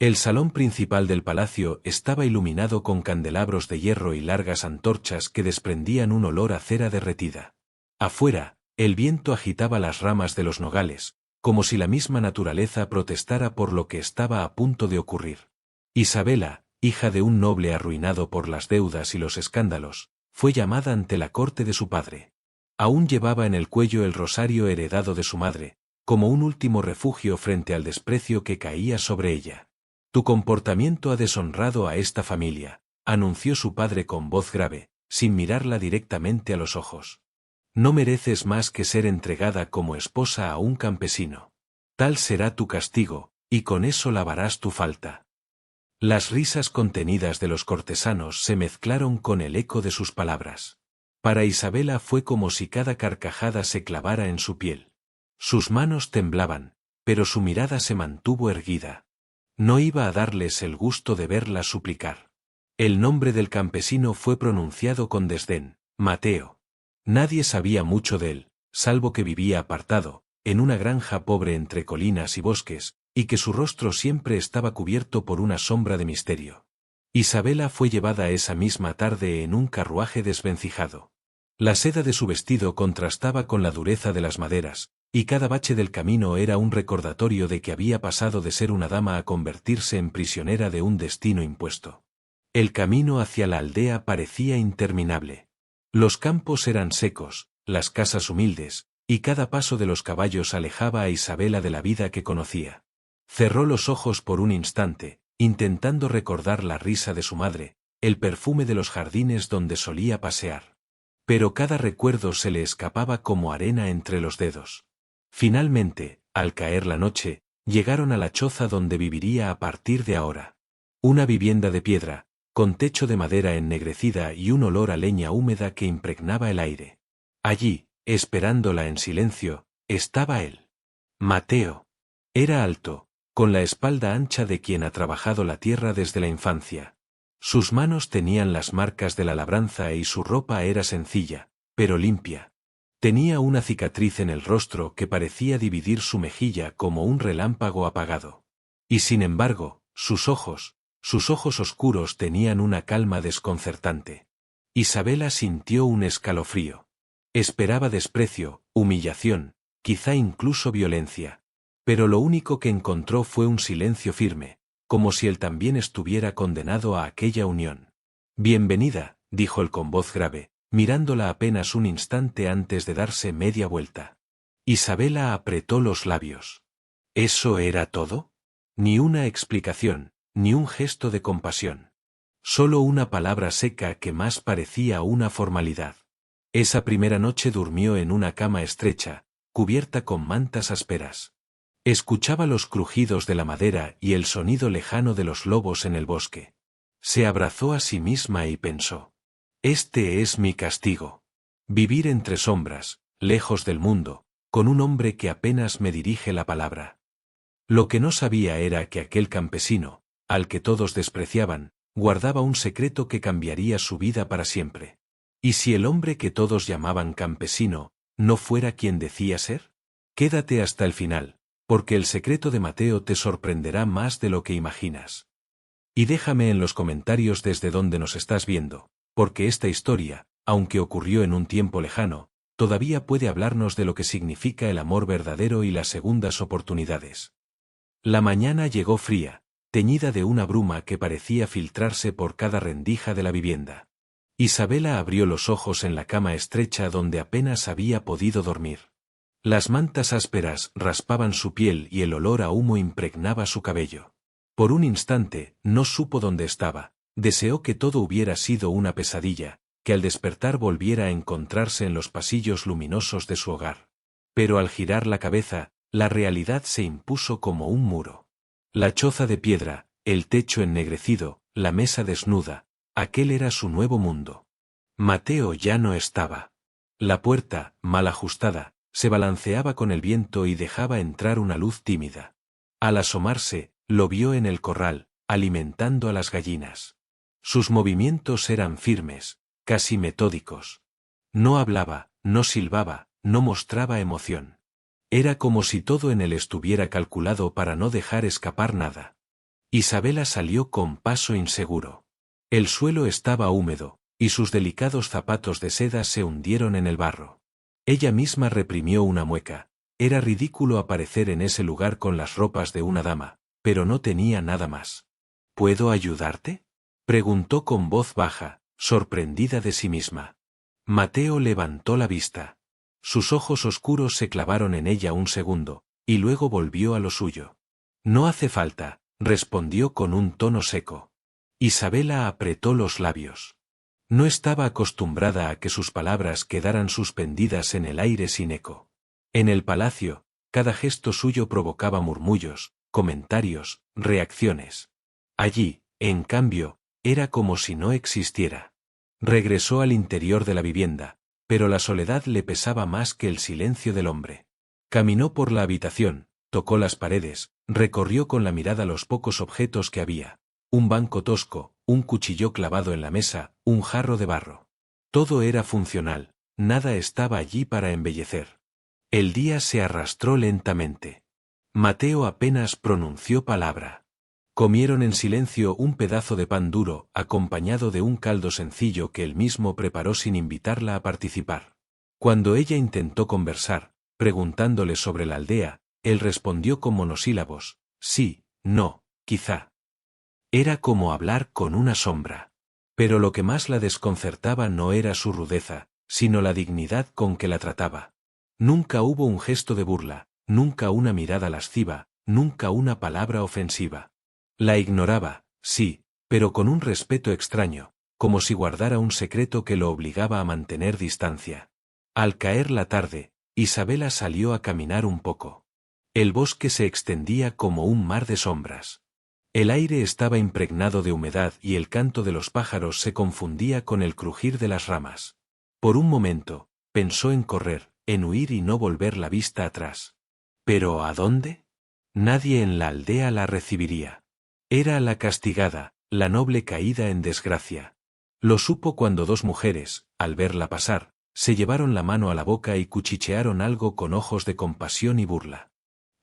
El salón principal del palacio estaba iluminado con candelabros de hierro y largas antorchas que desprendían un olor a cera derretida. Afuera, el viento agitaba las ramas de los nogales, como si la misma naturaleza protestara por lo que estaba a punto de ocurrir. Isabela, hija de un noble arruinado por las deudas y los escándalos, fue llamada ante la corte de su padre. Aún llevaba en el cuello el rosario heredado de su madre, como un último refugio frente al desprecio que caía sobre ella. «Tu comportamiento ha deshonrado a esta familia», anunció su padre con voz grave, sin mirarla directamente a los ojos. «No mereces más que ser entregada como esposa a un campesino. Tal será tu castigo, y con eso lavarás tu falta». Las risas contenidas de los cortesanos se mezclaron con el eco de sus palabras. Para Isabela fue como si cada carcajada se clavara en su piel. Sus manos temblaban, pero su mirada se mantuvo erguida. No iba a darles el gusto de verla suplicar. El nombre del campesino fue pronunciado con desdén: Mateo. Nadie sabía mucho de él, salvo que vivía apartado, en una granja pobre entre colinas y bosques, y que su rostro siempre estaba cubierto por una sombra de misterio. Isabela fue llevada esa misma tarde en un carruaje desvencijado. La seda de su vestido contrastaba con la dureza de las maderas, y cada bache del camino era un recordatorio de que había pasado de ser una dama a convertirse en prisionera de un destino impuesto. El camino hacia la aldea parecía interminable. Los campos eran secos, las casas humildes, y cada paso de los caballos alejaba a Isabela de la vida que conocía. Cerró los ojos por un instante, intentando recordar la risa de su madre, el perfume de los jardines donde solía pasear. Pero cada recuerdo se le escapaba como arena entre los dedos. Finalmente, al caer la noche, llegaron a la choza donde viviría a partir de ahora. Una vivienda de piedra, con techo de madera ennegrecida y un olor a leña húmeda que impregnaba el aire. Allí, esperándola en silencio, estaba él. Mateo. Era alto, con la espalda ancha de quien ha trabajado la tierra desde la infancia. Sus manos tenían las marcas de la labranza y su ropa era sencilla, pero limpia. Tenía una cicatriz en el rostro que parecía dividir su mejilla como un relámpago apagado. Y sin embargo, sus ojos oscuros tenían una calma desconcertante. Isabela sintió un escalofrío. Esperaba desprecio, humillación, quizá incluso violencia. Pero lo único que encontró fue un silencio firme, como si él también estuviera condenado a aquella unión. «Bienvenida», dijo él con voz grave, mirándola apenas un instante antes de darse media vuelta. Isabela apretó los labios. ¿Eso era todo? Ni una explicación, ni un gesto de compasión. Solo una palabra seca que más parecía una formalidad. Esa primera noche durmió en una cama estrecha, cubierta con mantas ásperas. Escuchaba los crujidos de la madera y el sonido lejano de los lobos en el bosque. Se abrazó a sí misma y pensó: «Este es mi castigo. Vivir entre sombras, lejos del mundo, con un hombre que apenas me dirige la palabra». Lo que no sabía era que aquel campesino, al que todos despreciaban, guardaba un secreto que cambiaría su vida para siempre. ¿Y si el hombre que todos llamaban campesino no fuera quien decía ser? Quédate hasta el final, porque el secreto de Mateo te sorprenderá más de lo que imaginas. Y déjame en los comentarios desde dónde nos estás viendo, porque esta historia, aunque ocurrió en un tiempo lejano, todavía puede hablarnos de lo que significa el amor verdadero y las segundas oportunidades. La mañana llegó fría, teñida de una bruma que parecía filtrarse por cada rendija de la vivienda. Isabela abrió los ojos en la cama estrecha donde apenas había podido dormir. Las mantas ásperas raspaban su piel y el olor a humo impregnaba su cabello. Por un instante, no supo dónde estaba, deseó que todo hubiera sido una pesadilla, que al despertar volviera a encontrarse en los pasillos luminosos de su hogar. Pero al girar la cabeza, la realidad se impuso como un muro. La choza de piedra, el techo ennegrecido, la mesa desnuda, aquel era su nuevo mundo. Mateo ya no estaba. La puerta, mal ajustada, se balanceaba con el viento y dejaba entrar una luz tímida. Al asomarse, lo vio en el corral, alimentando a las gallinas. Sus movimientos eran firmes, casi metódicos. No hablaba, no silbaba, no mostraba emoción. Era como si todo en él estuviera calculado para no dejar escapar nada. Isabela salió con paso inseguro. El suelo estaba húmedo, y sus delicados zapatos de seda se hundieron en el barro. Ella misma reprimió una mueca. Era ridículo aparecer en ese lugar con las ropas de una dama, pero no tenía nada más. ¿Puedo ayudarte?, preguntó con voz baja, sorprendida de sí misma. Mateo levantó la vista. Sus ojos oscuros se clavaron en ella un segundo, y luego volvió a lo suyo. No hace falta, respondió con un tono seco. Isabela apretó los labios. No estaba acostumbrada a que sus palabras quedaran suspendidas en el aire sin eco. En el palacio, cada gesto suyo provocaba murmullos, comentarios, reacciones. Allí, en cambio, era como si no existiera. Regresó al interior de la vivienda, pero la soledad le pesaba más que el silencio del hombre. Caminó por la habitación, tocó las paredes, recorrió con la mirada los pocos objetos que había. Un banco tosco, un cuchillo clavado en la mesa, un jarro de barro. Todo era funcional, nada estaba allí para embellecer. El día se arrastró lentamente. Mateo apenas pronunció palabra. Comieron en silencio un pedazo de pan duro, acompañado de un caldo sencillo que él mismo preparó sin invitarla a participar. Cuando ella intentó conversar, preguntándole sobre la aldea, él respondió con monosílabos: sí, no, quizá. Era como hablar con una sombra. Pero lo que más la desconcertaba no era su rudeza, sino la dignidad con que la trataba. Nunca hubo un gesto de burla, nunca una mirada lasciva, nunca una palabra ofensiva. La ignoraba, sí, pero con un respeto extraño, como si guardara un secreto que lo obligaba a mantener distancia. Al caer la tarde, Isabela salió a caminar un poco. El bosque se extendía como un mar de sombras. El aire estaba impregnado de humedad y el canto de los pájaros se confundía con el crujir de las ramas. Por un momento, pensó en correr, en huir y no volver la vista atrás. ¿Pero a dónde? Nadie en la aldea la recibiría. Era la castigada, la noble caída en desgracia. Lo supo cuando dos mujeres, al verla pasar, se llevaron la mano a la boca y cuchichearon algo con ojos de compasión y burla.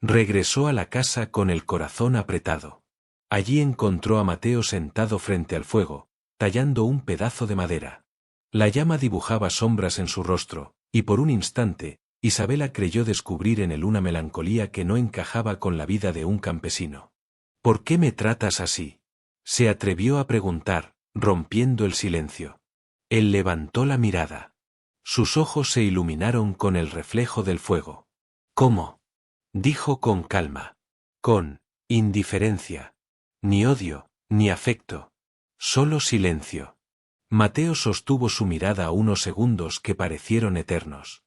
Regresó a la casa con el corazón apretado. Allí encontró a Mateo sentado frente al fuego, tallando un pedazo de madera. La llama dibujaba sombras en su rostro, y por un instante, Isabela creyó descubrir en él una melancolía que no encajaba con la vida de un campesino. ¿Por qué me tratas así?, se atrevió a preguntar, rompiendo el silencio. Él levantó la mirada. Sus ojos se iluminaron con el reflejo del fuego. ¿Cómo?, dijo con calma. Con indiferencia. Ni odio, ni afecto. Solo silencio. Mateo sostuvo su mirada unos segundos que parecieron eternos.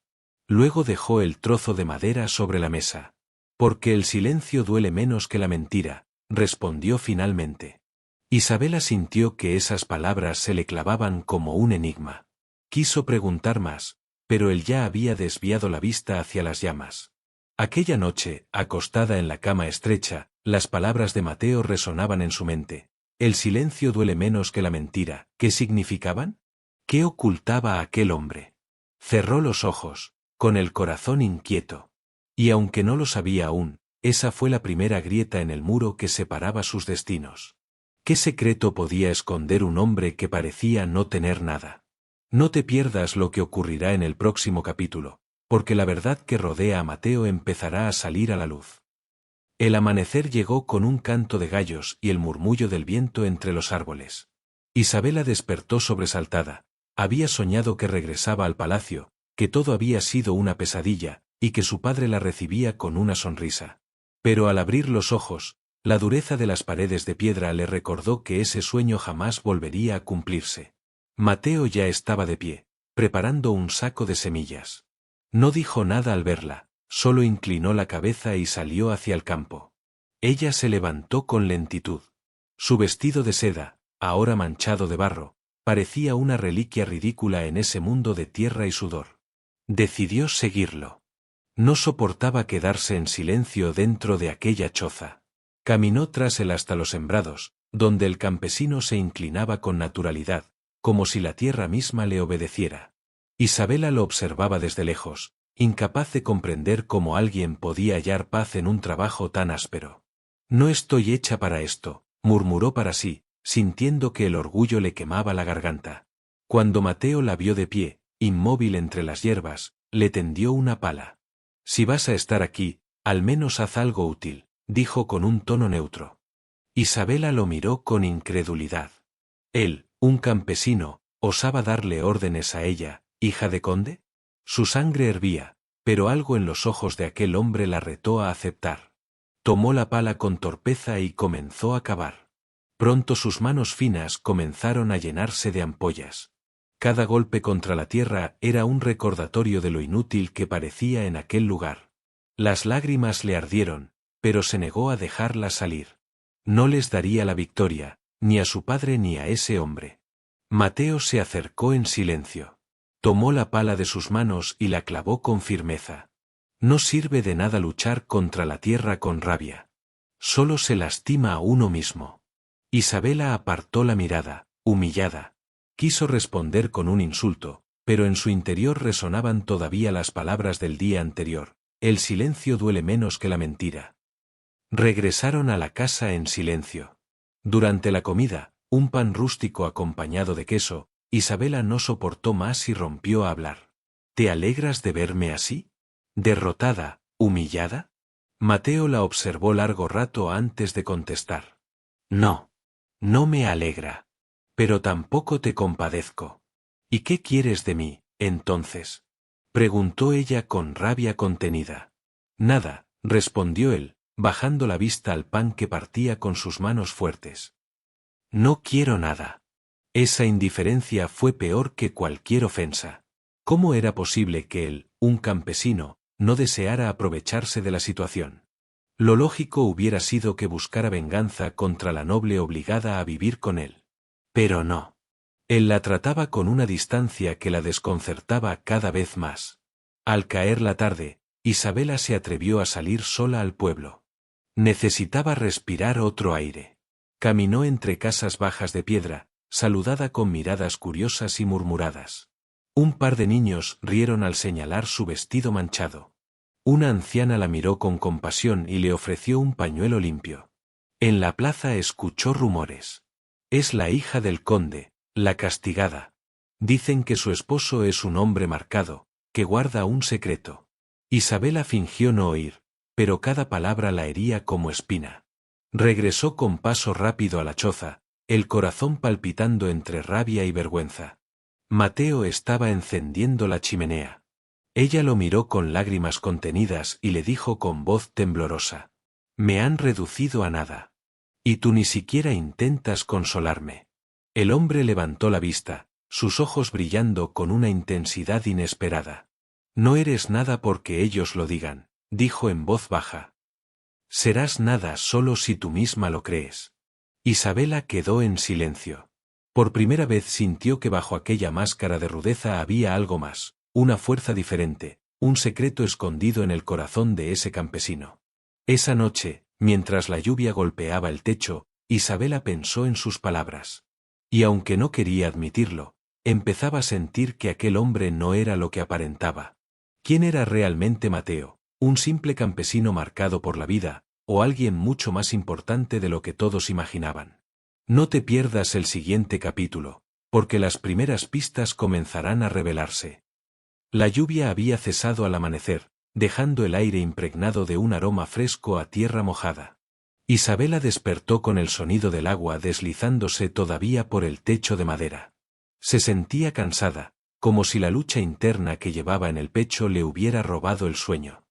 Luego dejó el trozo de madera sobre la mesa. Porque el silencio duele menos que la mentira, respondió finalmente. Isabela sintió que esas palabras se le clavaban como un enigma. Quiso preguntar más, pero él ya había desviado la vista hacia las llamas. Aquella noche, acostada en la cama estrecha, las palabras de Mateo resonaban en su mente. El silencio duele menos que la mentira. ¿Qué significaban? ¿Qué ocultaba aquel hombre? Cerró los ojos, con el corazón inquieto. Y aunque no lo sabía aún, esa fue la primera grieta en el muro que separaba sus destinos. ¿Qué secreto podía esconder un hombre que parecía no tener nada? No te pierdas lo que ocurrirá en el próximo capítulo, porque la verdad que rodea a Mateo empezará a salir a la luz. El amanecer llegó con un canto de gallos y el murmullo del viento entre los árboles. Isabela despertó sobresaltada. Había soñado que regresaba al palacio, que todo había sido una pesadilla, y que su padre la recibía con una sonrisa. Pero al abrir los ojos, la dureza de las paredes de piedra le recordó que ese sueño jamás volvería a cumplirse. Mateo ya estaba de pie, preparando un saco de semillas. No dijo nada al verla, solo inclinó la cabeza y salió hacia el campo. Ella se levantó con lentitud. Su vestido de seda, ahora manchado de barro, parecía una reliquia ridícula en ese mundo de tierra y sudor. Decidió seguirlo. No soportaba quedarse en silencio dentro de aquella choza. Caminó tras él hasta los sembrados, donde el campesino se inclinaba con naturalidad, como si la tierra misma le obedeciera. Isabela lo observaba desde lejos, incapaz de comprender cómo alguien podía hallar paz en un trabajo tan áspero. No estoy hecha para esto, murmuró para sí, sintiendo que el orgullo le quemaba la garganta. Cuando Mateo la vio de pie, inmóvil entre las hierbas, le tendió una pala. Si vas a estar aquí, al menos haz algo útil, dijo con un tono neutro. Isabela lo miró con incredulidad. Él, un campesino, ¿osaba darle órdenes a ella, hija de conde? Su sangre hervía, pero algo en los ojos de aquel hombre la retó a aceptar. Tomó la pala con torpeza y comenzó a cavar. Pronto sus manos finas comenzaron a llenarse de ampollas. Cada golpe contra la tierra era un recordatorio de lo inútil que parecía en aquel lugar. Las lágrimas le ardieron, pero se negó a dejarlas salir. No les daría la victoria, ni a su padre ni a ese hombre. Mateo se acercó en silencio. Tomó la pala de sus manos y la clavó con firmeza. No sirve de nada luchar contra la tierra con rabia. Solo se lastima a uno mismo. Isabela apartó la mirada, humillada. Quiso responder con un insulto, pero en su interior resonaban todavía las palabras del día anterior. El silencio duele menos que la mentira. Regresaron a la casa en silencio. Durante la comida, un pan rústico acompañado de queso, Isabela no soportó más y rompió a hablar. ¿Te alegras de verme así? ¿Derrotada, humillada? Mateo la observó largo rato antes de contestar. No. No me alegra. Pero tampoco te compadezco. ¿Y qué quieres de mí, entonces? Preguntó ella con rabia contenida. Nada, respondió él, bajando la vista al pan que partía con sus manos fuertes. No quiero nada. Esa indiferencia fue peor que cualquier ofensa. ¿Cómo era posible que él, un campesino, no deseara aprovecharse de la situación? Lo lógico hubiera sido que buscara venganza contra la noble obligada a vivir con él. Pero no. Él la trataba con una distancia que la desconcertaba cada vez más. Al caer la tarde, Isabela se atrevió a salir sola al pueblo. Necesitaba respirar otro aire. Caminó entre casas bajas de piedra, saludada con miradas curiosas y murmuradas. Un par de niños rieron al señalar su vestido manchado. Una anciana la miró con compasión y le ofreció un pañuelo limpio. En la plaza escuchó rumores. Es la hija del conde, la castigada. Dicen que su esposo es un hombre marcado, que guarda un secreto. Isabela fingió no oír, pero cada palabra la hería como espina. Regresó con paso rápido a la choza, el corazón palpitando entre rabia y vergüenza. Mateo estaba encendiendo la chimenea. Ella lo miró con lágrimas contenidas y le dijo con voz temblorosa. Me han reducido a nada. Y tú ni siquiera intentas consolarme. El hombre levantó la vista, sus ojos brillando con una intensidad inesperada. No eres nada porque ellos lo digan, dijo en voz baja. Serás nada solo si tú misma lo crees. Isabela quedó en silencio. Por primera vez sintió que bajo aquella máscara de rudeza había algo más, una fuerza diferente, un secreto escondido en el corazón de ese campesino. Esa noche, mientras la lluvia golpeaba el techo, Isabela pensó en sus palabras. Y aunque no quería admitirlo, empezaba a sentir que aquel hombre no era lo que aparentaba. ¿Quién era realmente Mateo? ¿Un simple campesino marcado por la vida, o alguien mucho más importante de lo que todos imaginaban? No te pierdas el siguiente capítulo, porque las primeras pistas comenzarán a revelarse. La lluvia había cesado al amanecer, dejando el aire impregnado de un aroma fresco a tierra mojada. Isabela despertó con el sonido del agua deslizándose todavía por el techo de madera. Se sentía cansada, como si la lucha interna que llevaba en el pecho le hubiera robado el sueño.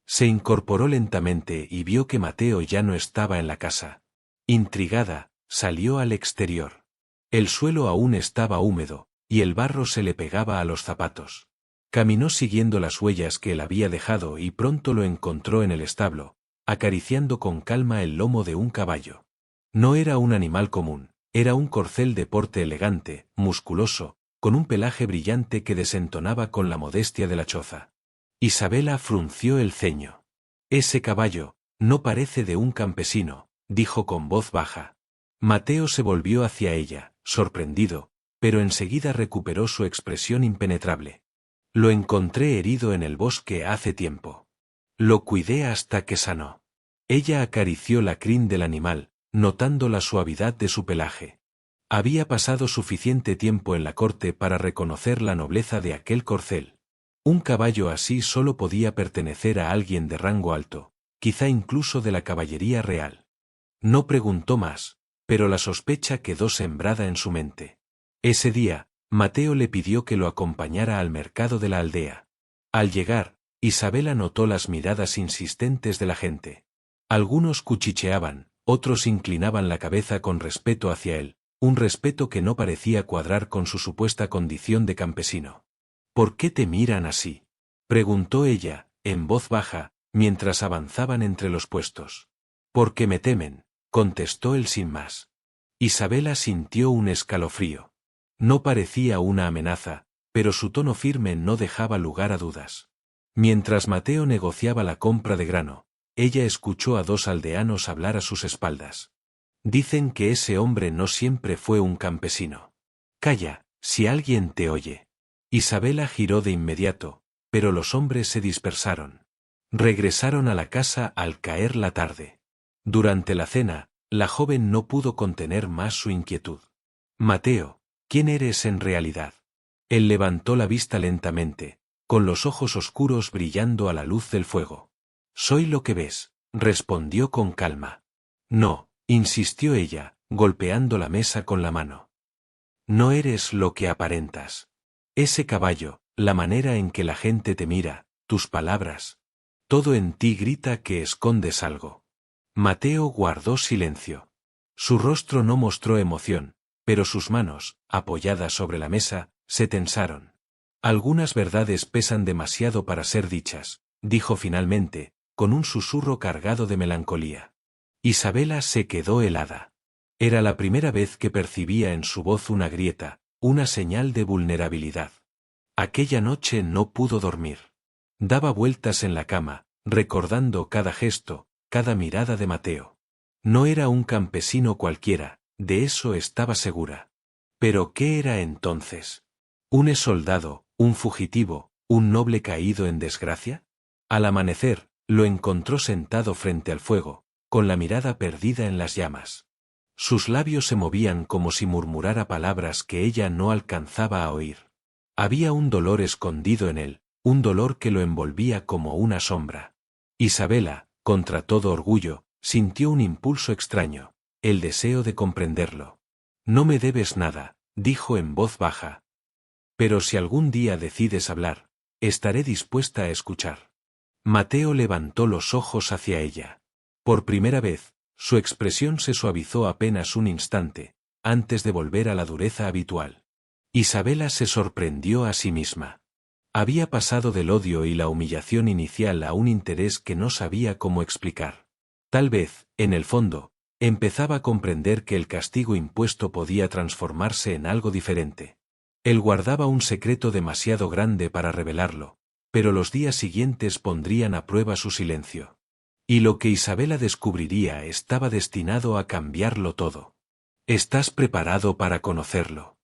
Se incorporó lentamente y vio que Mateo ya no estaba en la casa. Intrigada, salió al exterior. El suelo aún estaba húmedo, y el barro se le pegaba a los zapatos. Caminó siguiendo las huellas que él había dejado y pronto lo encontró en el establo, acariciando con calma el lomo de un caballo. No era un animal común, era un corcel de porte elegante, musculoso, con un pelaje brillante que desentonaba con la modestia de la choza. Isabela frunció el ceño. Ese caballo, no parece de un campesino, dijo con voz baja. Mateo se volvió hacia ella, sorprendido, pero enseguida recuperó su expresión impenetrable. Lo encontré herido en el bosque hace tiempo. Lo cuidé hasta que sanó. Ella acarició la crin del animal, notando la suavidad de su pelaje. Había pasado suficiente tiempo en la corte para reconocer la nobleza de aquel corcel. Un caballo así solo podía pertenecer a alguien de rango alto, quizá incluso de la caballería real. No preguntó más, pero la sospecha quedó sembrada en su mente. Ese día, Mateo le pidió que lo acompañara al mercado de la aldea. Al llegar, Isabela notó las miradas insistentes de la gente. Algunos cuchicheaban, otros inclinaban la cabeza con respeto hacia él, un respeto que no parecía cuadrar con su supuesta condición de campesino. ¿Por qué te miran así?, preguntó ella, en voz baja, mientras avanzaban entre los puestos. Porque me temen, contestó él sin más. Isabela sintió un escalofrío. No parecía una amenaza, pero su tono firme no dejaba lugar a dudas. Mientras Mateo negociaba la compra de grano, ella escuchó a dos aldeanos hablar a sus espaldas. Dicen que ese hombre no siempre fue un campesino. Calla, si alguien te oye. Isabela giró de inmediato, pero los hombres se dispersaron. Regresaron a la casa al caer la tarde. Durante la cena, la joven no pudo contener más su inquietud. Mateo, ¿quién eres en realidad? Él levantó la vista lentamente, con los ojos oscuros brillando a la luz del fuego. Soy lo que ves, respondió con calma. No, insistió ella, golpeando la mesa con la mano. No eres lo que aparentas. Ese caballo, la manera en que la gente te mira, tus palabras. Todo en ti grita que escondes algo. Mateo guardó silencio. Su rostro no mostró emoción, pero sus manos, apoyadas sobre la mesa, se tensaron. Algunas verdades pesan demasiado para ser dichas, dijo finalmente, con un susurro cargado de melancolía. Isabela se quedó helada. Era la primera vez que percibía en su voz una grieta, una señal de vulnerabilidad. Aquella noche no pudo dormir. Daba vueltas en la cama, recordando cada gesto, cada mirada de Mateo. No era un campesino cualquiera, de eso estaba segura. ¿Pero qué era entonces? ¿Un soldado, un fugitivo, un noble caído en desgracia? Al amanecer, lo encontró sentado frente al fuego, con la mirada perdida en las llamas. Sus labios se movían como si murmurara palabras que ella no alcanzaba a oír. Había un dolor escondido en él, un dolor que lo envolvía como una sombra. Isabela, contra todo orgullo, sintió un impulso extraño, el deseo de comprenderlo. No me debes nada, dijo en voz baja. Pero si algún día decides hablar, estaré dispuesta a escuchar. Mateo levantó los ojos hacia ella. Por primera vez, su expresión se suavizó apenas un instante, antes de volver a la dureza habitual. Isabela se sorprendió a sí misma. Había pasado del odio y la humillación inicial a un interés que no sabía cómo explicar. Tal vez, en el fondo, empezaba a comprender que el castigo impuesto podía transformarse en algo diferente. Él guardaba un secreto demasiado grande para revelarlo, pero los días siguientes pondrían a prueba su silencio. Y lo que Isabela descubriría estaba destinado a cambiarlo todo. ¿Estás preparado para conocerlo?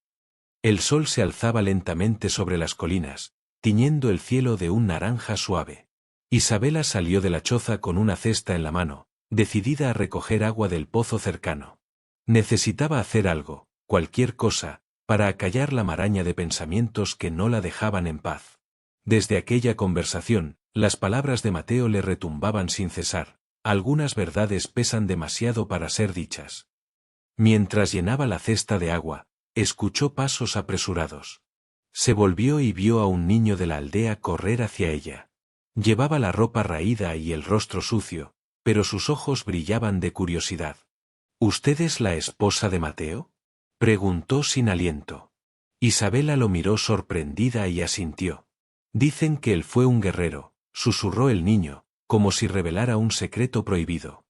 El sol se alzaba lentamente sobre las colinas, tiñendo el cielo de un naranja suave. Isabela salió de la choza con una cesta en la mano, decidida a recoger agua del pozo cercano. Necesitaba hacer algo, cualquier cosa, para acallar la maraña de pensamientos que no la dejaban en paz. Desde aquella conversación, las palabras de Mateo le retumbaban sin cesar. Algunas verdades pesan demasiado para ser dichas. Mientras llenaba la cesta de agua, escuchó pasos apresurados. Se volvió y vio a un niño de la aldea correr hacia ella. Llevaba la ropa raída y el rostro sucio, pero sus ojos brillaban de curiosidad. ¿Usted es la esposa de Mateo?, preguntó sin aliento. Isabela lo miró sorprendida y asintió. Dicen que él fue un guerrero, susurró el niño, como si revelara un secreto prohibido.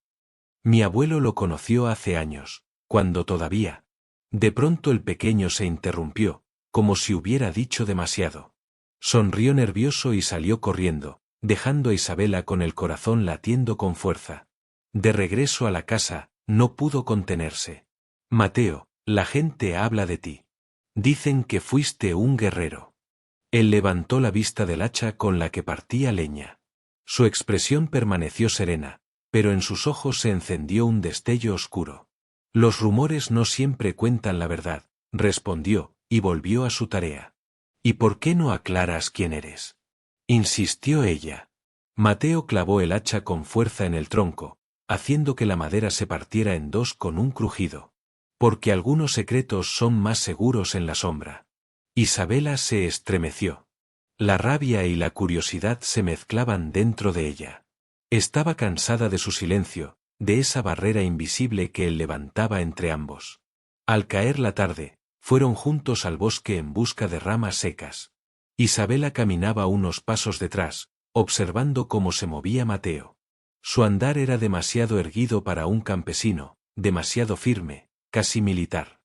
Mi abuelo lo conoció hace años, cuando todavía. De pronto el pequeño se interrumpió, como si hubiera dicho demasiado. Sonrió nervioso y salió corriendo, dejando a Isabela con el corazón latiendo con fuerza. De regreso a la casa, no pudo contenerse. Mateo, la gente habla de ti. Dicen que fuiste un guerrero. Él levantó la vista del hacha con la que partía leña. Su expresión permaneció serena, pero en sus ojos se encendió un destello oscuro. Los rumores no siempre cuentan la verdad, respondió, y volvió a su tarea. ¿Y por qué no aclaras quién eres? Insistió ella. Mateo clavó el hacha con fuerza en el tronco, haciendo que la madera se partiera en dos con un crujido. Porque algunos secretos son más seguros en la sombra. Isabela se estremeció. La rabia y la curiosidad se mezclaban dentro de ella. Estaba cansada de su silencio, de esa barrera invisible que él levantaba entre ambos. Al caer la tarde, fueron juntos al bosque en busca de ramas secas. Isabela caminaba unos pasos detrás, observando cómo se movía Mateo. Su andar era demasiado erguido para un campesino, demasiado firme, casi militar.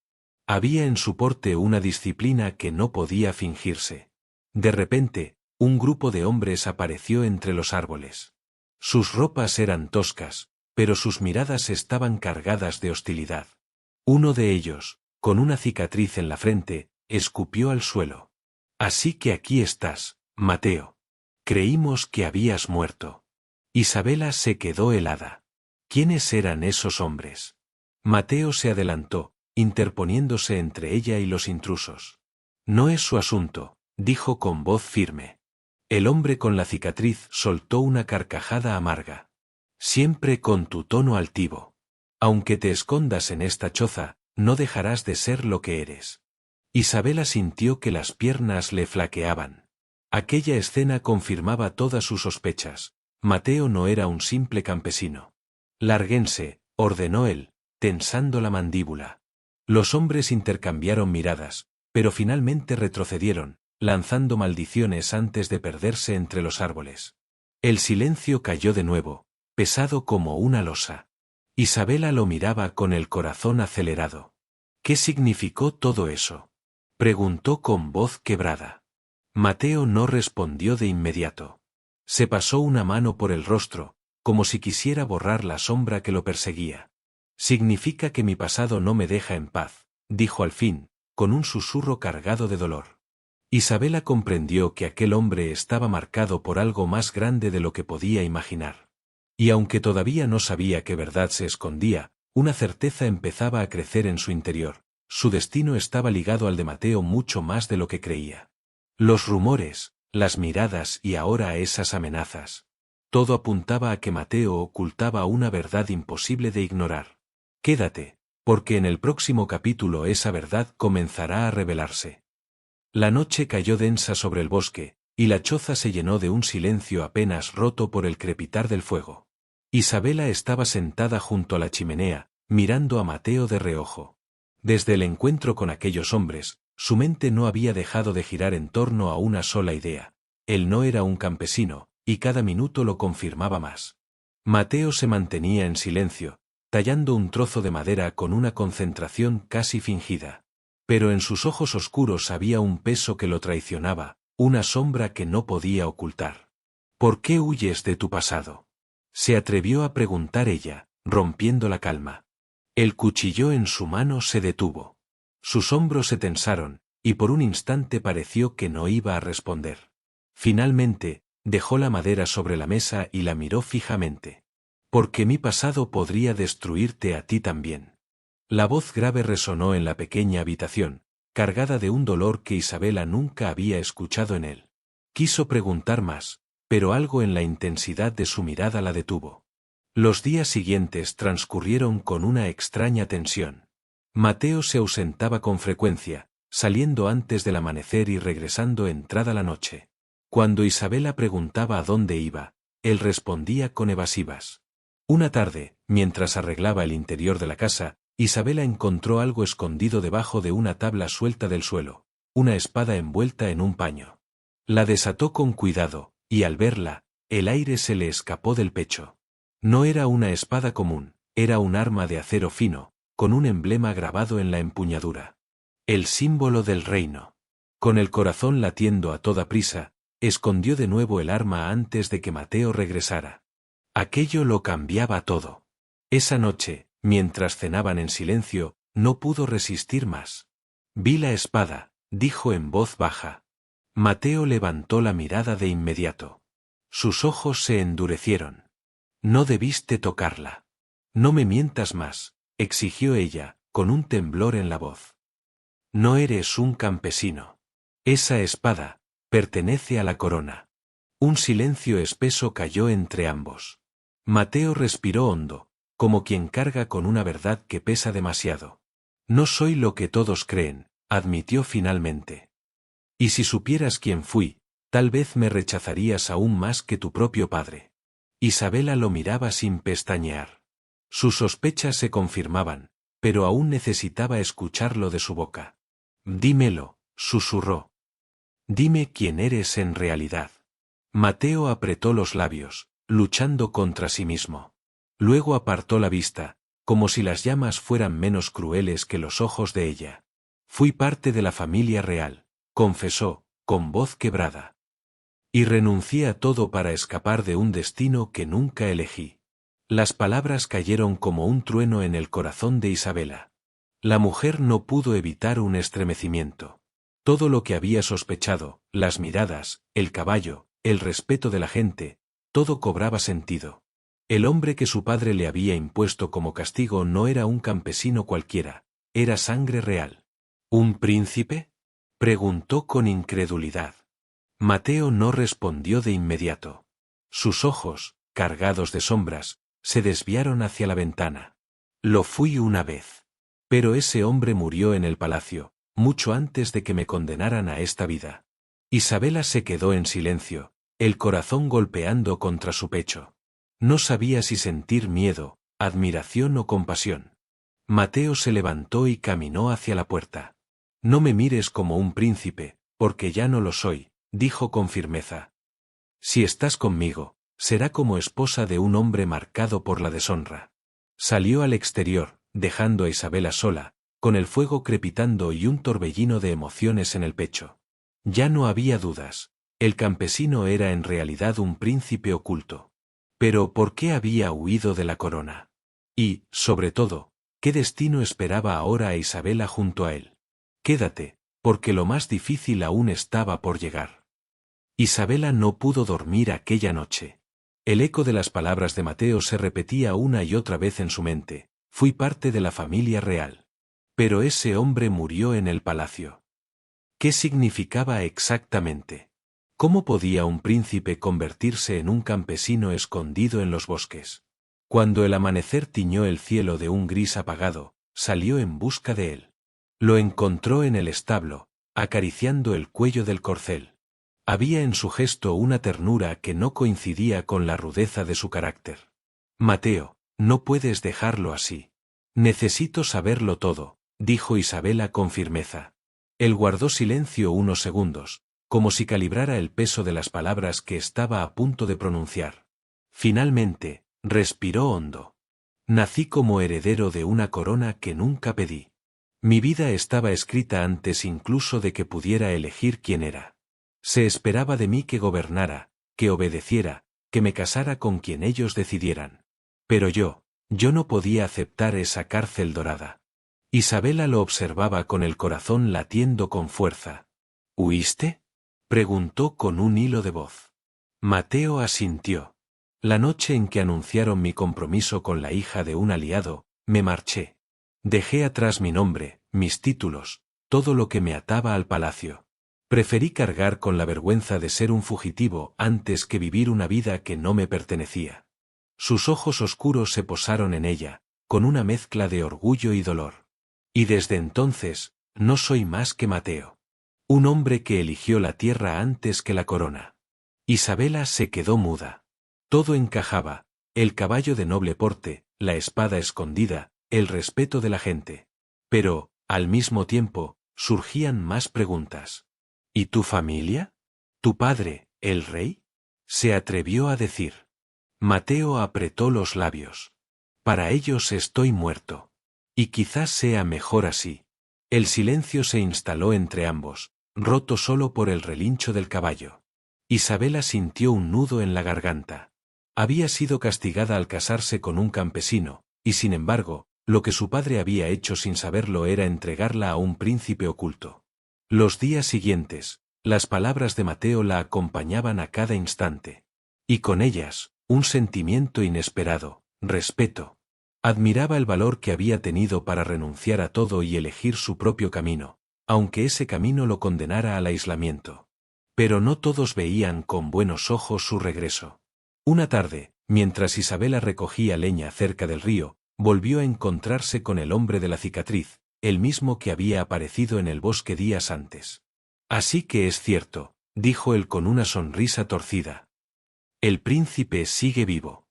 Había en su porte una disciplina que no podía fingirse. De repente, un grupo de hombres apareció entre los árboles. Sus ropas eran toscas, pero sus miradas estaban cargadas de hostilidad. Uno de ellos, con una cicatriz en la frente, escupió al suelo. Así que aquí estás, Mateo. Creímos que habías muerto. Isabela se quedó helada. ¿Quiénes eran esos hombres? Mateo se adelantó, interponiéndose entre ella y los intrusos. No es su asunto, dijo con voz firme. El hombre con la cicatriz soltó una carcajada amarga. Siempre con tu tono altivo. Aunque te escondas en esta choza, no dejarás de ser lo que eres. Isabela sintió que las piernas le flaqueaban. Aquella escena confirmaba todas sus sospechas. Mateo no era un simple campesino. Lárguense, ordenó él, tensando la mandíbula. Los hombres intercambiaron miradas, pero finalmente retrocedieron, lanzando maldiciones antes de perderse entre los árboles. El silencio cayó de nuevo, pesado como una losa. Isabela lo miraba con el corazón acelerado. ¿Qué significó todo eso? Preguntó con voz quebrada. Mateo no respondió de inmediato. Se pasó una mano por el rostro, como si quisiera borrar la sombra que lo perseguía. Significa que mi pasado no me deja en paz, dijo al fin, con un susurro cargado de dolor. Isabela comprendió que aquel hombre estaba marcado por algo más grande de lo que podía imaginar. Y aunque todavía no sabía qué verdad se escondía, una certeza empezaba a crecer en su interior. Su destino estaba ligado al de Mateo mucho más de lo que creía. Los rumores, las miradas y ahora esas amenazas. Todo apuntaba a que Mateo ocultaba una verdad imposible de ignorar. Quédate, porque en el próximo capítulo esa verdad comenzará a revelarse. La noche cayó densa sobre el bosque, y la choza se llenó de un silencio apenas roto por el crepitar del fuego. Isabela estaba sentada junto a la chimenea, mirando a Mateo de reojo. Desde el encuentro con aquellos hombres, su mente no había dejado de girar en torno a una sola idea. Él no era un campesino, y cada minuto lo confirmaba más. Mateo se mantenía en silencio, tallando un trozo de madera con una concentración casi fingida. Pero en sus ojos oscuros había un peso que lo traicionaba, una sombra que no podía ocultar. ¿Por qué huyes de tu pasado? Se atrevió a preguntar ella, rompiendo la calma. El cuchillo en su mano se detuvo. Sus hombros se tensaron, y por un instante pareció que no iba a responder. Finalmente, dejó la madera sobre la mesa y la miró fijamente. Porque mi pasado podría destruirte a ti también. La voz grave resonó en la pequeña habitación, cargada de un dolor que Isabela nunca había escuchado en él. Quiso preguntar más, pero algo en la intensidad de su mirada la detuvo. Los días siguientes transcurrieron con una extraña tensión. Mateo se ausentaba con frecuencia, saliendo antes del amanecer y regresando entrada la noche. Cuando Isabela preguntaba a dónde iba, él respondía con evasivas. Una tarde, mientras arreglaba el interior de la casa, Isabela encontró algo escondido debajo de una tabla suelta del suelo, una espada envuelta en un paño. La desató con cuidado, y al verla, el aire se le escapó del pecho. No era una espada común, era un arma de acero fino, con un emblema grabado en la empuñadura. El símbolo del reino. Con el corazón latiendo a toda prisa, escondió de nuevo el arma antes de que Mateo regresara. Aquello lo cambiaba todo. Esa noche, mientras cenaban en silencio, no pudo resistir más. Vi la espada, dijo en voz baja. Mateo levantó la mirada de inmediato. Sus ojos se endurecieron. No debiste tocarla. No me mientas más, exigió ella, con un temblor en la voz. No eres un campesino. Esa espada pertenece a la corona. Un silencio espeso cayó entre ambos. Mateo respiró hondo, como quien carga con una verdad que pesa demasiado. No soy lo que todos creen, admitió finalmente. Y si supieras quién fui, tal vez me rechazarías aún más que tu propio padre. Isabela lo miraba sin pestañear. Sus sospechas se confirmaban, pero aún necesitaba escucharlo de su boca. Dímelo, susurró. Dime quién eres en realidad. Mateo apretó los labios, luchando contra sí mismo. Luego apartó la vista, como si las llamas fueran menos crueles que los ojos de ella. Fui parte de la familia real, confesó, con voz quebrada. Y renuncié a todo para escapar de un destino que nunca elegí. Las palabras cayeron como un trueno en el corazón de Isabela. La mujer no pudo evitar un estremecimiento. Todo lo que había sospechado, las miradas, el caballo, el respeto de la gente, todo cobraba sentido. El hombre que su padre le había impuesto como castigo no era un campesino cualquiera, era sangre real. ¿Un príncipe?, preguntó con incredulidad. Mateo no respondió de inmediato. Sus ojos, cargados de sombras, se desviaron hacia la ventana. Lo fui una vez. Pero ese hombre murió en el palacio, mucho antes de que me condenaran a esta vida. Isabela se quedó en silencio, el corazón golpeando contra su pecho. No sabía si sentir miedo, admiración o compasión. Mateo se levantó y caminó hacia la puerta. No me mires como un príncipe, porque ya no lo soy, dijo con firmeza. Si estás conmigo, será como esposa de un hombre marcado por la deshonra. Salió al exterior, dejando a Isabela sola, con el fuego crepitando y un torbellino de emociones en el pecho. Ya no había dudas, el campesino era en realidad un príncipe oculto. Pero ¿por qué había huido de la corona? Y, sobre todo, ¿qué destino esperaba ahora a Isabela junto a él? Quédate, porque lo más difícil aún estaba por llegar. Isabela no pudo dormir aquella noche. El eco de las palabras de Mateo se repetía una y otra vez en su mente. Fui parte de la familia real. Pero ese hombre murió en el palacio. ¿Qué significaba exactamente? ¿Cómo podía un príncipe convertirse en un campesino escondido en los bosques? Cuando el amanecer tiñó el cielo de un gris apagado, salió en busca de él. Lo encontró en el establo, acariciando el cuello del corcel. Había en su gesto una ternura que no coincidía con la rudeza de su carácter. Mateo, no puedes dejarlo así. Necesito saberlo todo, dijo Isabela con firmeza. Él guardó silencio unos segundos, como si calibrara el peso de las palabras que estaba a punto de pronunciar. Finalmente, respiró hondo. Nací como heredero de una corona que nunca pedí. Mi vida estaba escrita antes incluso de que pudiera elegir quién era. Se esperaba de mí que gobernara, que obedeciera, que me casara con quien ellos decidieran. Pero yo no podía aceptar esa cárcel dorada. Isabela lo observaba con el corazón latiendo con fuerza. ¿Huiste?, preguntó con un hilo de voz. Mateo asintió. La noche en que anunciaron mi compromiso con la hija de un aliado, me marché. Dejé atrás mi nombre, mis títulos, todo lo que me ataba al palacio. Preferí cargar con la vergüenza de ser un fugitivo antes que vivir una vida que no me pertenecía. Sus ojos oscuros se posaron en ella, con una mezcla de orgullo y dolor. Y desde entonces, no soy más que Mateo. Un hombre que eligió la tierra antes que la corona. Isabela se quedó muda. Todo encajaba, el caballo de noble porte, la espada escondida, el respeto de la gente. Pero, al mismo tiempo, surgían más preguntas. ¿Y tu familia? ¿Tu padre, el rey? Se atrevió a decir. Mateo apretó los labios. Para ellos estoy muerto. Y quizás sea mejor así. El silencio se instaló entre ambos, roto solo por el relincho del caballo. Isabela sintió un nudo en la garganta. Había sido castigada al casarse con un campesino, y sin embargo, lo que su padre había hecho sin saberlo era entregarla a un príncipe oculto. Los días siguientes, las palabras de Mateo la acompañaban a cada instante. Y con ellas, un sentimiento inesperado, respeto. Admiraba el valor que había tenido para renunciar a todo y elegir su propio camino, aunque ese camino lo condenara al aislamiento. Pero no todos veían con buenos ojos su regreso. Una tarde, mientras Isabela recogía leña cerca del río, volvió a encontrarse con el hombre de la cicatriz, el mismo que había aparecido en el bosque días antes. Así que es cierto, dijo él con una sonrisa torcida. El príncipe sigue vivo.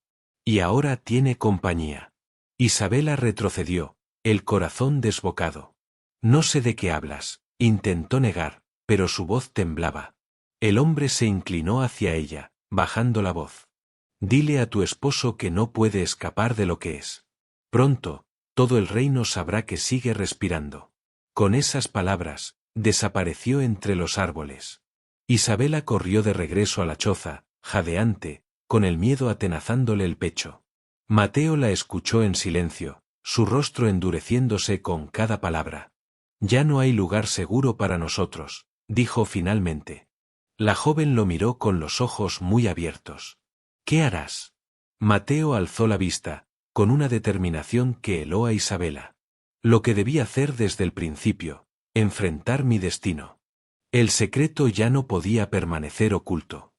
Y ahora tiene compañía. Isabela retrocedió, el corazón desbocado. No sé de qué hablas, intentó negar, pero su voz temblaba. El hombre se inclinó hacia ella, bajando la voz. Dile a tu esposo que no puede escapar de lo que es. Pronto, todo el reino sabrá que sigue respirando. Con esas palabras, desapareció entre los árboles. Isabela corrió de regreso a la choza, jadeante, con el miedo atenazándole el pecho. Mateo la escuchó en silencio, su rostro endureciéndose con cada palabra. Ya no hay lugar seguro para nosotros, dijo finalmente. La joven lo miró con los ojos muy abiertos. ¿Qué harás? Mateo alzó la vista, con una determinación que heló a Isabela. Lo que debí hacer desde el principio, enfrentar mi destino. El secreto ya no podía permanecer oculto.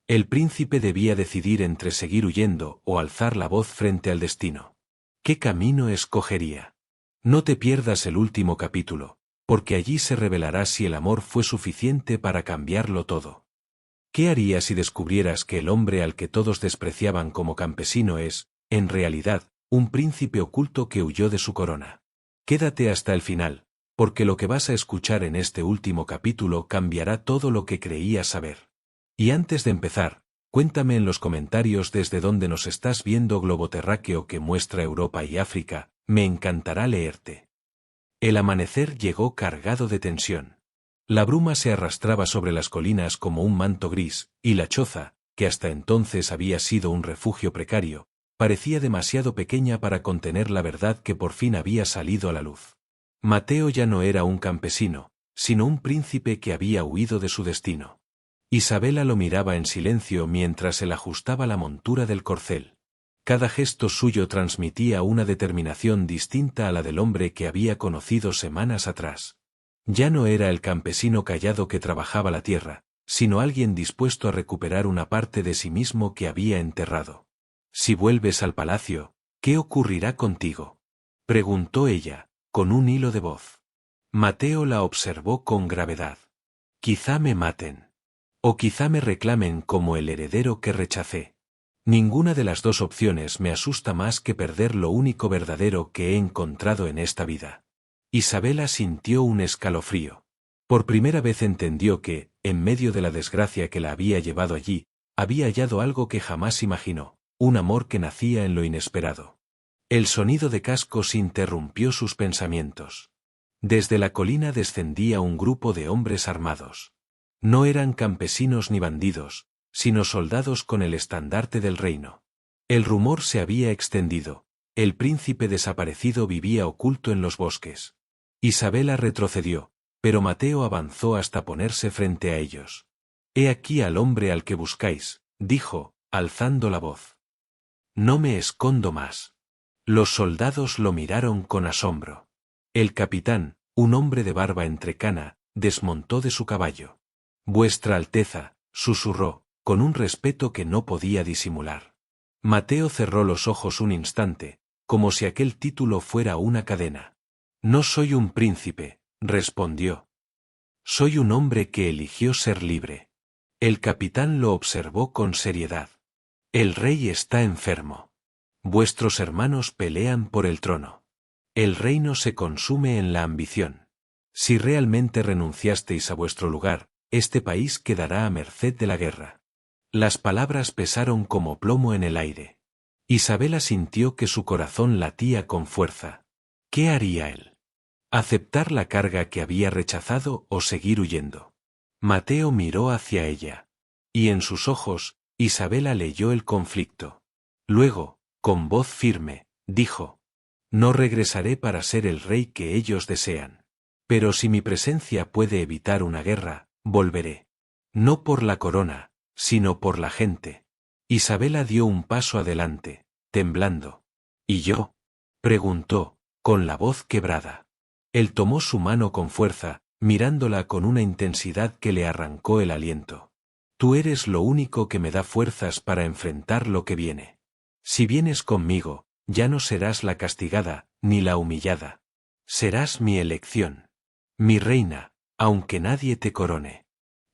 El príncipe debía decidir entre seguir huyendo o alzar la voz frente al destino. ¿Qué camino escogería? No te pierdas el último capítulo, porque allí se revelará si el amor fue suficiente para cambiarlo todo. ¿Qué harías si descubrieras que el hombre al que todos despreciaban como campesino es, en realidad, un príncipe oculto que huyó de su corona? Quédate hasta el final, porque lo que vas a escuchar en este último capítulo cambiará todo lo que creías saber. Y antes de empezar, cuéntame en los comentarios desde dónde nos estás viendo globoterráqueo que muestra Europa y África, me encantará leerte. El amanecer llegó cargado de tensión. La bruma se arrastraba sobre las colinas como un manto gris, y la choza, que hasta entonces había sido un refugio precario, parecía demasiado pequeña para contener la verdad que por fin había salido a la luz. Mateo ya no era un campesino, sino un príncipe que había huido de su destino. Isabela lo miraba en silencio mientras él ajustaba la montura del corcel. Cada gesto suyo transmitía una determinación distinta a la del hombre que había conocido semanas atrás. Ya no era el campesino callado que trabajaba la tierra, sino alguien dispuesto a recuperar una parte de sí mismo que había enterrado. Si vuelves al palacio, ¿qué ocurrirá contigo? Preguntó ella, con un hilo de voz. Mateo la observó con gravedad. Quizá me maten. O quizá me reclamen como el heredero que rechacé. Ninguna de las dos opciones me asusta más que perder lo único verdadero que he encontrado en esta vida. Isabela sintió un escalofrío. Por primera vez entendió que, en medio de la desgracia que la había llevado allí, había hallado algo que jamás imaginó, un amor que nacía en lo inesperado. El sonido de cascos interrumpió sus pensamientos. Desde la colina descendía un grupo de hombres armados. No eran campesinos ni bandidos, sino soldados con el estandarte del reino. El rumor se había extendido, el príncipe desaparecido vivía oculto en los bosques. Isabela retrocedió, pero Mateo avanzó hasta ponerse frente a ellos. «He aquí al hombre al que buscáis», dijo, alzando la voz. «No me escondo más». Los soldados lo miraron con asombro. El capitán, un hombre de barba entrecana, desmontó de su caballo. «Vuestra Alteza», susurró, con un respeto que no podía disimular. Mateo cerró los ojos un instante, como si aquel título fuera una cadena. «No soy un príncipe», respondió. «Soy un hombre que eligió ser libre». El capitán lo observó con seriedad. «El rey está enfermo. Vuestros hermanos pelean por el trono. El reino se consume en la ambición. Si realmente renunciasteis a vuestro lugar, este país quedará a merced de la guerra». Las palabras pesaron como plomo en el aire. Isabela sintió que su corazón latía con fuerza. ¿Qué haría él? ¿Aceptar la carga que había rechazado o seguir huyendo? Mateo miró hacia ella. Y en sus ojos, Isabela leyó el conflicto. Luego, con voz firme, dijo: «No regresaré para ser el rey que ellos desean. Pero si mi presencia puede evitar una guerra, volveré. No por la corona, sino por la gente». Isabela dio un paso adelante, temblando. «¿Y yo? Preguntó, con la voz quebrada. Él tomó su mano con fuerza, mirándola con una intensidad que le arrancó el aliento. Tú eres lo único que me da fuerzas para enfrentar lo que viene. Si vienes conmigo, ya no serás la castigada, ni la humillada. Serás mi elección. Mi reina, aunque nadie te corone.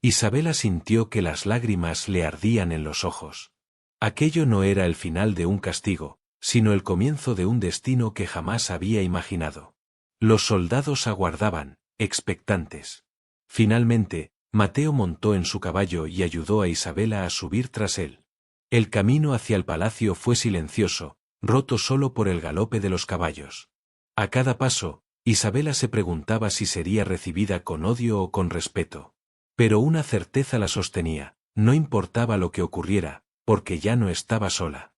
Isabela sintió que las lágrimas le ardían en los ojos. Aquello no era el final de un castigo, sino el comienzo de un destino que jamás había imaginado. Los soldados aguardaban, expectantes. Finalmente, Mateo montó en su caballo y ayudó a Isabela a subir tras él. El camino hacia el palacio fue silencioso, roto solo por el galope de los caballos. A cada paso, Isabela se preguntaba si sería recibida con odio o con respeto. Pero una certeza la sostenía, no importaba lo que ocurriera, porque ya no estaba sola.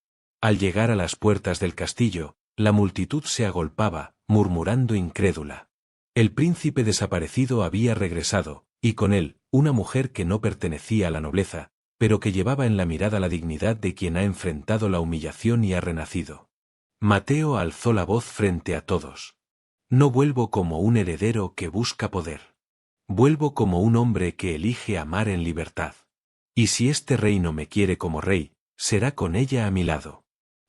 Al llegar a las puertas del castillo, la multitud se agolpaba, murmurando incrédula. El príncipe desaparecido había regresado, y con él, una mujer que no pertenecía a la nobleza, pero que llevaba en la mirada la dignidad de quien ha enfrentado la humillación y ha renacido. Mateo alzó la voz frente a todos. No vuelvo como un heredero que busca poder. Vuelvo como un hombre que elige amar en libertad. Y si este reino me quiere como rey, será con ella a mi lado.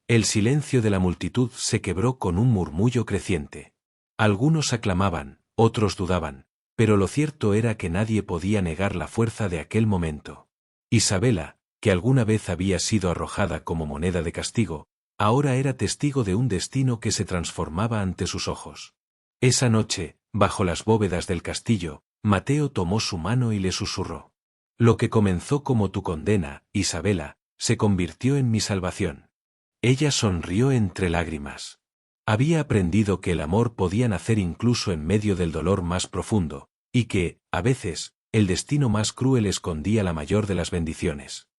El silencio de la multitud se quebró con un murmullo creciente. Algunos aclamaban, otros dudaban, pero lo cierto era que nadie podía negar la fuerza de aquel momento. Isabela, que alguna vez había sido arrojada como moneda de castigo, ahora era testigo de un destino que se transformaba ante sus ojos. Esa noche, bajo las bóvedas del castillo, Mateo tomó su mano y le susurró. Lo que comenzó como tu condena, Isabela, se convirtió en mi salvación. Ella sonrió entre lágrimas. Había aprendido que el amor podía nacer incluso en medio del dolor más profundo, y que, a veces, el destino más cruel escondía la mayor de las bendiciones.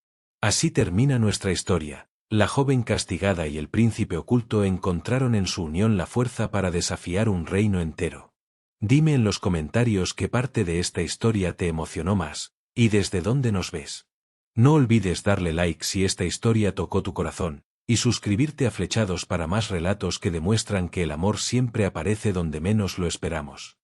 Así termina nuestra historia. La joven castigada y el príncipe oculto encontraron en su unión la fuerza para desafiar un reino entero. Dime en los comentarios qué parte de esta historia te emocionó más, y desde dónde nos ves. No olvides darle like si esta historia tocó tu corazón, y suscribirte a Flechados para más relatos que demuestran que el amor siempre aparece donde menos lo esperamos.